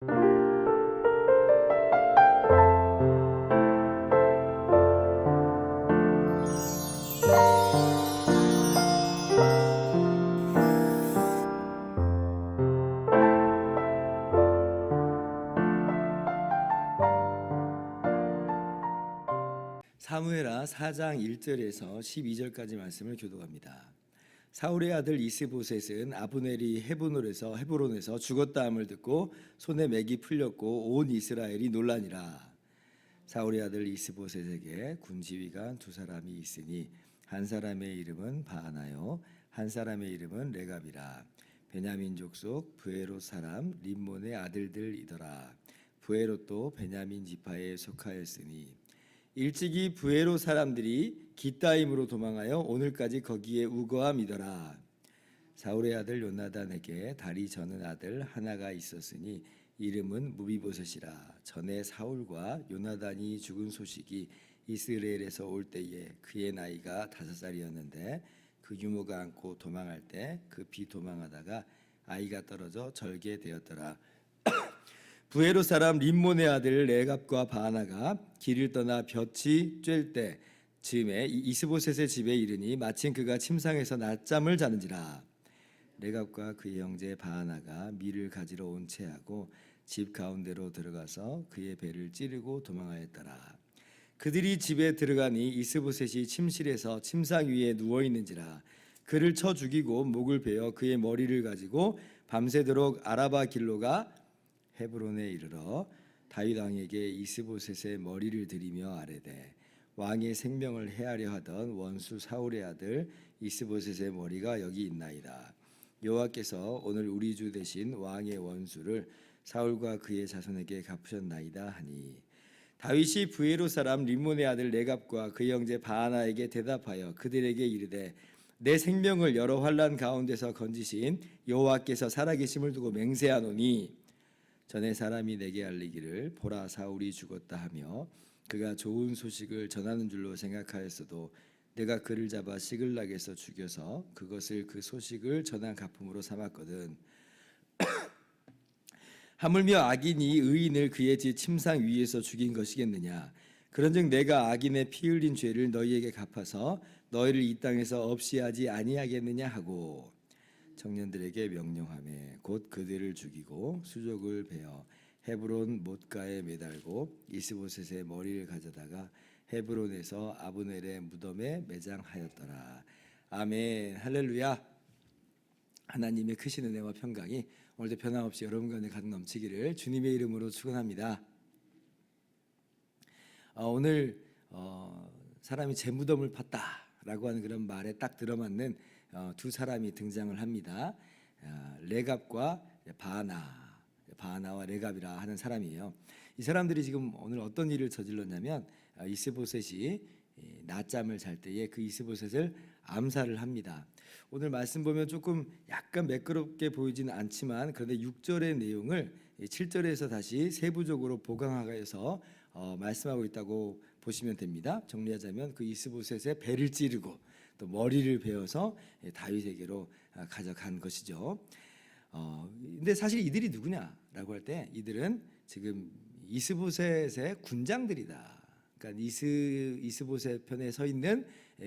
사무엘하 4장 1절에서 12절까지 말씀을 교독합니다. 사울의 아들 이스보셋은 아브넬이 헤브론에서 죽었다 함을 듣고 손에 맥이 풀렸고 온 이스라엘이 놀라니라. 사울의 아들 이스보셋에게 군지휘관 두 사람이 있으니 한 사람의 이름은 바하나요 한 사람의 이름은 레갑이라. 베냐민 족속 브에롯 사람 림몬의 아들들이더라. 브에롯도 베냐민 지파에 속하였으니 일찍이 브에롯 사람들이 기타임으로 도망하여 오늘까지 거기에 우거함이더라. 사울의 아들 요나단에게 다리 저는 아들 하나가 있었으니 이름은 무비보셋이라. 전에 사울과 요나단이 죽은 소식이 이스라엘에서 올 때에 그의 나이가 5살이었는데 그 유모가 안고 도망할 때 급히 도망하다가 아이가 떨어져 절개되었더라. 브에롯 사람 림몬의 아들 레갑과 바하나가 길을 떠나 볕이 쬐을 때 즈음에 이스보셋의 집에 이르니 마침 그가 침상에서 낮잠을 자는지라. 레갑과 그의 형제 바하나가 밀을 가지러 온 채하고 집 가운데로 들어가서 그의 배를 찌르고 도망하였더라. 그들이 집에 들어가니 이스보셋이 침실에서 침상 위에 누워 있는지라. 그를 쳐 죽이고 목을 베어 그의 머리를 가지고 밤새도록 아라바 길로가 헤브론에 이르러 다윗 왕에게 이스보셋의 머리를 들이며 아뢰되 왕의 생명을 해하려 하던 원수 사울의 아들 이스보셋의 머리가 여기 있나이다. 여호와께서 오늘 우리 주 대신 왕의 원수를 사울과 그의 자손에게 갚으셨나이다 하니 다윗이 브에롯 사람 림몬의 아들 레갑과 그의 형제 바하나에게 대답하여 그들에게 이르되 내 생명을 여러 환난 가운데서 건지신 여호와께서 살아계심을 두고 맹세하노니 전에 사람이 내게 알리기를 보라 사울이 죽었다 하며 그가 좋은 소식을 전하는 줄로 생각하였어도 내가 그를 잡아 시글락에서 죽여서 그것을 그 소식을 전한 가품으로 삼았거든. 하물며 악인이 의인을 그의 집 침상 위에서 죽인 것이겠느냐. 그런즉 내가 악인의 피 흘린 죄를 너희에게 갚아서 너희를 이 땅에서 없이 하지 아니하겠느냐 하고 청년들에게 명령하매 곧 그들을 죽이고 수족을 베어 헤브론 못가에 매달고 이스보셋의 머리를 가져다가 헤브론에서 아브넬의 무덤에 매장하였더라. 아멘. 할렐루야. 하나님의 크신 은혜와 평강이 오늘도 변함없이 여러분 가운데 가득 넘치기를 주님의 이름으로 축원합니다. 오늘 사람이 제 무덤을 팠다라고 하는 그런 말에 딱 들어맞는 두 사람이 등장을 합니다. 레갑과 바하나와 레갑이라 하는 사람이에요. 이 사람들이 지금 오늘 어떤 일을 저질렀냐면 이스보셋이 낮잠을 잘 때에 그 이스보셋을 암살을 합니다. 오늘 말씀 보면 조금 약간 매끄럽게 보이지는 않지만 그런데 6절의 내용을 7절에서 다시 세부적으로 보강하여서 말씀하고 있다고 보시면 됩니다. 정리하자면 그 이스보셋의 배를 찌르고 또 머리를 베어서 다윗에게로 가져간 것이죠. 근데 사실 이들이 누구냐라고 할 때 이들은 지금 이스보셋의 군장들이다. 그러니까 이스보셋 편에 서 있는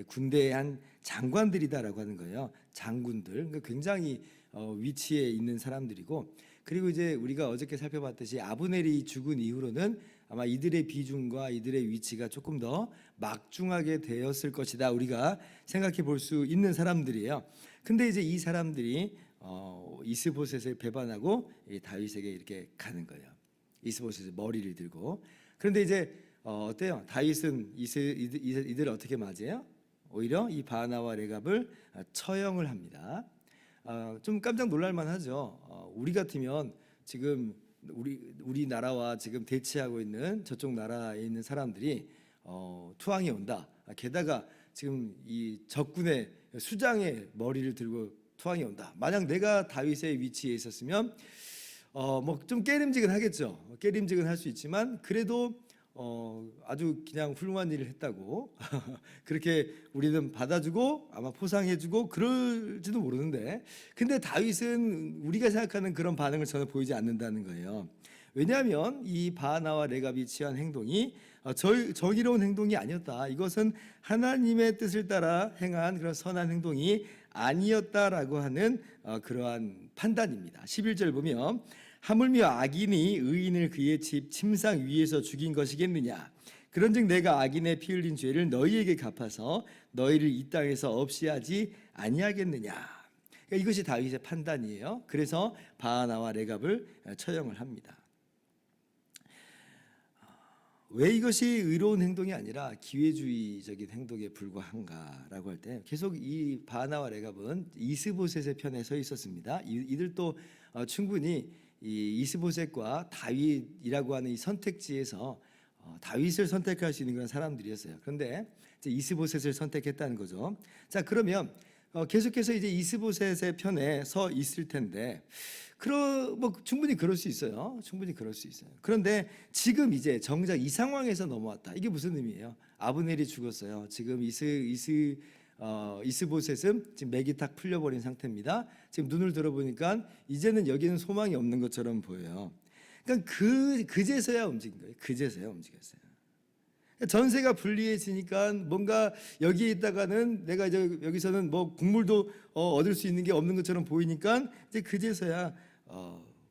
군대의 한 장관들이다라고 하는 거예요. 장군들. 그러니까 굉장히 위치에 있는 사람들이고, 그리고 이제 우리가 어저께 살펴봤듯이 아브넬이 죽은 이후로는 아마 이들의 비중과 이들의 위치가 조금 더 막중하게 되었을 것이다. 우리가 생각해 볼 수 있는 사람들이에요. 근데 이제 이 사람들이 이스보셋을 배반하고 다윗에게 이렇게 가는 거예요. 이스보셋의 머리를 들고. 그런데 이제 어때요? 다윗은 이들을 어떻게 맞이해요? 오히려 이 바하나와 레갑을 처형을 합니다. 좀 깜짝 놀랄만 하죠. 우리 같으면 지금 우리나라와 지금 대치하고 있는 저쪽 나라에 있는 사람들이 투항이 온다. 게다가 지금 이 적군의 수장의 머리를 들고 투항이 온다. 만약 내가 다윗의 위치에 있었으면 뭐 좀 깨림직은하겠죠. 깨림직은 할 수 있지만 그래도 아주 그냥 훌륭한 일을 했다고 그렇게 우리는 받아주고 아마 포상해주고 그럴지도 모르는데, 근데 다윗은 우리가 생각하는 그런 반응을 전혀 보이지 않는다는 거예요. 왜냐하면 이 바나와 레갑이 취한 행동이 정의로운 행동이 아니었다. 이것은 하나님의 뜻을 따라 행한 그런 선한 행동이 아니었다라고 하는 그러한 판단입니다. 11절 보면 하물며 악인이 의인을 그의 집 침상 위에서 죽인 것이겠느냐. 그런즉 내가 악인의 피 흘린 죄를 너희에게 갚아서 너희를 이 땅에서 없이 하지 아니하겠느냐. 그러니까 이것이 다윗의 판단이에요. 그래서 바나와 레갑을 처형을 합니다. 왜 이것이 의로운 행동이 아니라 기회주의적인 행동에 불과한가라고 할 때 계속 이 바나와 레갑은 이스보셋의 편에 서 있었습니다. 이들도 충분히 이 이스보셋과 다윗이라고 하는 이 선택지에서 다윗을 선택할 수 있는 그런 사람들이었어요. 그런데 이제 이스보셋을 선택했다는 거죠. 자, 그러면 계속해서 이제 이스보셋의 편에 서 있을 텐데, 충분히 그럴 수 있어요. 충분히 그럴 수 있어요. 그런데 지금 이제 정작 이 상황에서 넘어왔다. 이게 무슨 의미예요? 아브넬이 죽었어요. 지금 이스보셋은 지금 맥이 탁 풀려버린 상태입니다. 지금 눈을 들어보니까 이제는 여기는 소망이 없는 것처럼 보여요. 그러니까 그제서야 움직인 거예요. 그제서야 움직였어요. 전세가 불리해지니까 뭔가 여기에 있다가는 내가 이제 여기서는 뭐 국물도 얻을 수 있는 게 없는 것처럼 보이니까 이제 그제서야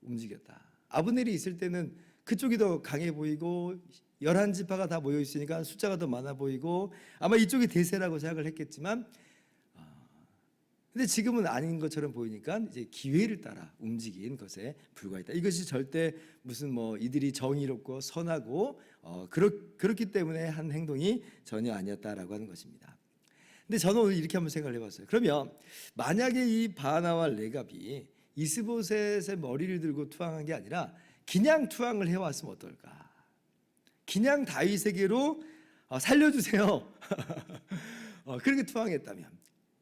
움직였다. 아브넬이 있을 때는 그쪽이 더 강해 보이고 11지파가 다 모여 있으니까 숫자가 더 많아 보이고 아마 이쪽이 대세라고 생각을 했겠지만 근데 지금은 아닌 것처럼 보이니까 이제 기회를 따라 움직인 것에 불과했다. 이것이 절대 무슨 이들이 정의롭고 선하고 그렇기 때문에 한 행동이 전혀 아니었다라고 하는 것입니다. 근데 저는 오늘 이렇게 한번 생각을 해봤어요. 그러면 만약에 이 바나와 레갑이 이스보셋의 머리를 들고 투항한 게 아니라 그냥 투항을 해왔으면 어떨까? 그냥 다윗에게로 살려주세요. 그렇게 투항했다면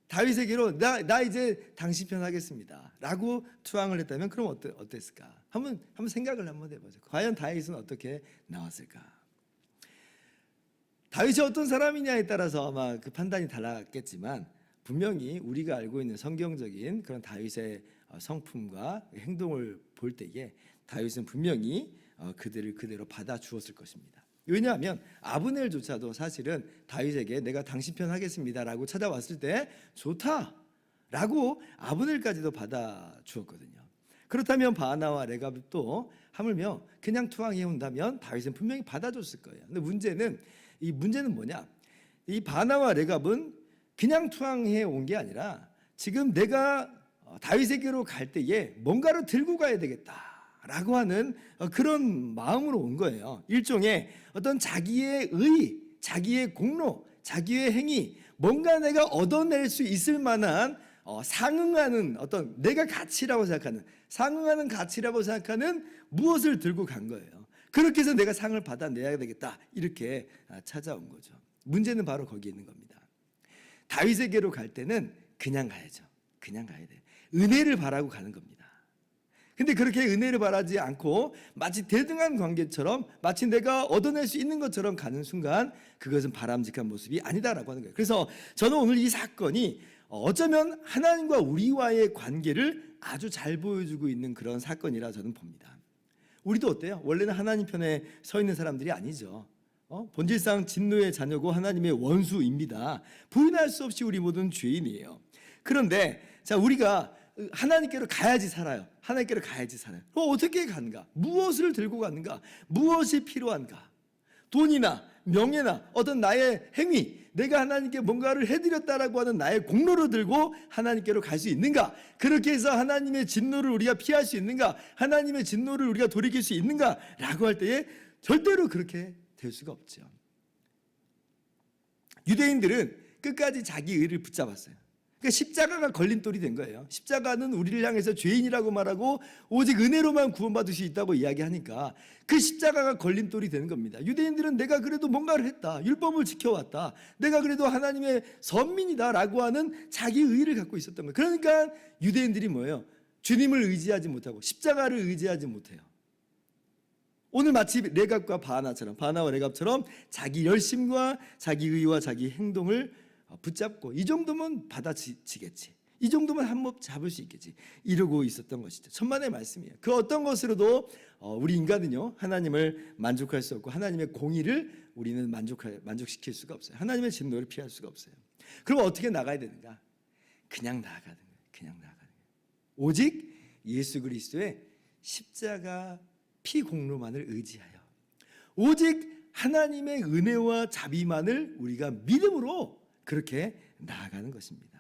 다윗에게로 나 이제 당신 편 하겠습니다 라고 투항을 했다면 그럼 어땠을까? 한번 생각을 한번 해보죠. 과연 다윗은 어떻게 나왔을까? 다윗이 어떤 사람이냐에 따라서 아마 그 판단이 달랐겠지만 분명히 우리가 알고 있는 성경적인 그런 다윗의 성품과 행동을 볼 때에 다윗은 분명히 그들을 그대로 받아 주었을 것입니다. 왜냐하면 아브넬조차도 사실은 다윗에게 내가 당신 편 하겠습니다라고 찾아왔을 때 좋다라고 아브넬까지도 받아 주었거든요. 그렇다면 바나와 레갑도 하물며 그냥 투항해 온다면 다윗은 분명히 받아줬을 거예요. 근데 문제는 뭐냐? 이 바나와 레갑은 그냥 투항해 온 게 아니라 지금 내가 다윗에게로 갈 때에 뭔가를 들고 가야 되겠다라고 하는 그런 마음으로 온 거예요. 일종의 어떤 자기의 의, 자기의 공로, 자기의 행위, 뭔가 내가 얻어낼 수 있을 만한 상응하는 어떤 내가 가치라고 생각하는 상응하는 가치라고 생각하는 무엇을 들고 간 거예요. 그렇게 해서 내가 상을 받아내야 되겠다 이렇게 찾아온 거죠. 문제는 바로 거기에 있는 겁니다. 다윗에게로 갈 때는 그냥 가야죠. 그냥 가야 돼요. 은혜를 바라고 가는 겁니다. 근데 그렇게 은혜를 바라지 않고 마치 대등한 관계처럼 마치 내가 얻어낼 수 있는 것처럼 가는 순간 그것은 바람직한 모습이 아니다라고 하는 거예요. 그래서 저는 오늘 이 사건이 어쩌면 하나님과 우리와의 관계를 아주 잘 보여주고 있는 그런 사건이라 저는 봅니다. 우리도 어때요? 원래는 하나님 편에 서 있는 사람들이 아니죠. 본질상 진노의 자녀고 하나님의 원수입니다. 부인할 수 없이 우리 모두는 죄인이에요. 그런데 자 우리가 하나님께로 가야지 살아요. 하나님께로 가야지 살아요. 어떻게 가는가? 무엇을 들고 가는가? 무엇이 필요한가? 돈이나 명예나 어떤 나의 행위, 내가 하나님께 뭔가를 해드렸다라고 하는 나의 공로를 들고 하나님께로 갈 수 있는가? 그렇게 해서 하나님의 진노를 우리가 피할 수 있는가? 하나님의 진노를 우리가 돌이킬 수 있는가? 라고 할 때에 절대로 그렇게 될 수가 없죠. 유대인들은 끝까지 자기 의를 붙잡았어요. 그러니까 십자가가 걸림돌이 된 거예요. 십자가는 우리를 향해서 죄인이라고 말하고 오직 은혜로만 구원받을 수 있다고 이야기하니까 그 십자가가 걸림돌이 되는 겁니다. 유대인들은 내가 그래도 뭔가를 했다. 율법을 지켜왔다. 내가 그래도 하나님의 선민이다라고 하는 자기 의의를 갖고 있었던 거예요. 그러니까 유대인들이 뭐예요? 주님을 의지하지 못하고 십자가를 의지하지 못해요. 오늘 마치 레갑과 바나와 레갑처럼 자기 열심과 자기 의와 자기 행동을 붙잡고 이 정도면 받아지겠지. 이 정도만 한 몫 잡을 수 있겠지. 이러고 있었던 것이죠. 천만의 말씀이에요. 그 어떤 것으로도 우리 인간은요, 하나님을 만족할 수 없고 하나님의 공의를 우리는 만족시킬 수가 없어요. 하나님의 진노를 피할 수가 없어요. 그럼 어떻게 나가야 되는가? 그냥 나아가는 거예요. 그냥 나아가는 거예요. 오직 예수 그리스도의 십자가 피 공로만을 의지하여, 오직 하나님의 은혜와 자비만을 우리가 믿음으로 그렇게 나아가는 것입니다.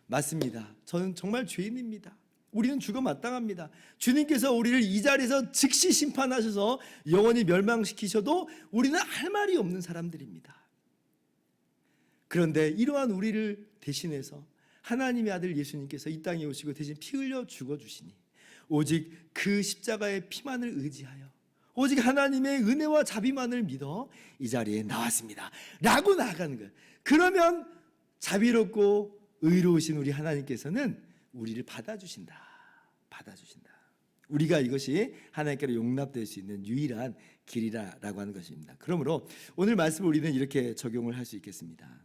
맞습니다. 저는 정말 죄인입니다. 우리는 죽어 마땅합니다. 주님께서 우리를 이 자리에서 즉시 심판하셔서 영원히 멸망시키셔도 우리는 할 말이 없는 사람들입니다. 그런데 이러한 우리를 대신해서 하나님의 아들 예수님께서 이 땅에 오시고 대신 피 흘려 죽어주시니 오직 그 십자가의 피만을 의지하여, 오직 하나님의 은혜와 자비만을 믿어 이 자리에 나왔습니다 라고 나아가는 거예요. 그러면 자비롭고 의로우신 우리 하나님께서는 우리를 받아주신다. 우리가 이것이 하나님께로 용납될 수 있는 유일한 길이라고 하는 것입니다. 그러므로 오늘 말씀을 우리는 이렇게 적용을 할 수 있겠습니다.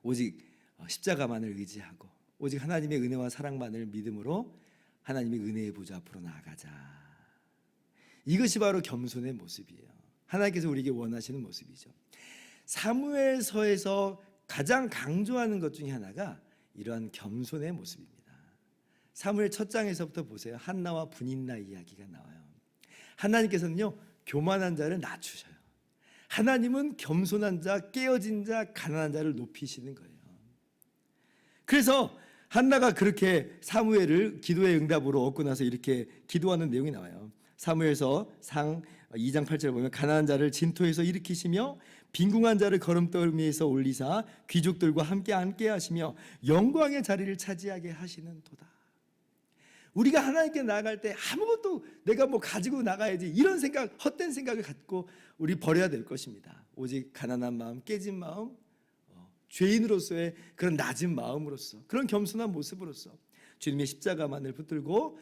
오직 십자가만을 의지하고 오직 하나님의 은혜와 사랑만을 믿음으로 하나님의 은혜의 보좌 앞으로 나아가자. 이것이 바로 겸손의 모습이에요. 하나님께서 우리에게 원하시는 모습이죠. 사무엘서에서 가장 강조하는 것 중에 하나가 이러한 겸손의 모습입니다. 사무엘 첫 장에서부터 보세요. 한나와 분인나 이야기가 나와요. 하나님께서는요, 교만한 자를 낮추셔요. 하나님은 겸손한 자, 깨어진 자, 가난한 자를 높이시는 거예요. 그래서 한나가 그렇게 사무엘을 기도의 응답으로 얻고 나서 이렇게 기도하는 내용이 나와요. 사무엘서 상 2장 8절을 보면 가난한 자를 진토에서 일으키시며 빈궁한 자를 걸음더미에서 올리사 귀족들과 함께 앉게 하시며 영광의 자리를 차지하게 하시는 도다. 우리가 하나님께 나아갈 때 아무것도 내가 뭐 가지고 나가야지 이런 생각, 헛된 생각을 갖고 우리 버려야 될 것입니다. 오직 가난한 마음, 깨진 마음, 죄인으로서의 그런 낮은 마음으로서, 그런 겸손한 모습으로서 주님의 십자가만을 붙들고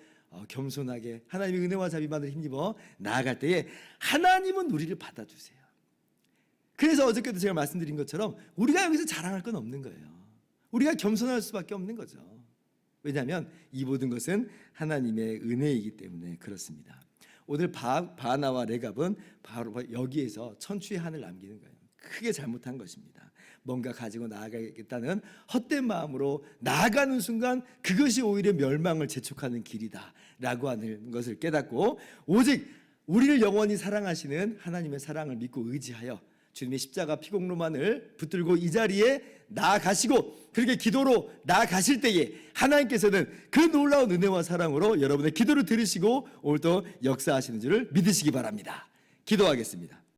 겸손하게 하나님의 은혜와 자비만을 힘입어 나아갈 때에 하나님은 우리를 받아주세요. 그래서 어저께도 제가 말씀드린 것처럼 우리가 여기서 자랑할 건 없는 거예요. 우리가 겸손할 수밖에 없는 거죠. 왜냐하면 이 모든 것은 하나님의 은혜이기 때문에 그렇습니다. 오늘 바나와 레갑은 바로 여기에서 천추의 한을 남기는 거예요. 크게 잘못한 것입니다. 뭔가 가지고 나아가겠다는 헛된 마음으로 나아가는 순간 그것이 오히려 멸망을 재촉하는 길이다라고 하는 것을 깨닫고 오직 우리를 영원히 사랑하시는 하나님의 사랑을 믿고 의지하여 주님의 십자가 피공로만을 붙들고 이 자리에 나아가시고 그렇게 기도로 나아가실 때에 하나님께서는 그 놀라운 은혜와 사랑으로 여러분의 기도를 들으시고 오늘도 역사하시는 줄을 믿으시기 바랍니다. 기도하겠습니다.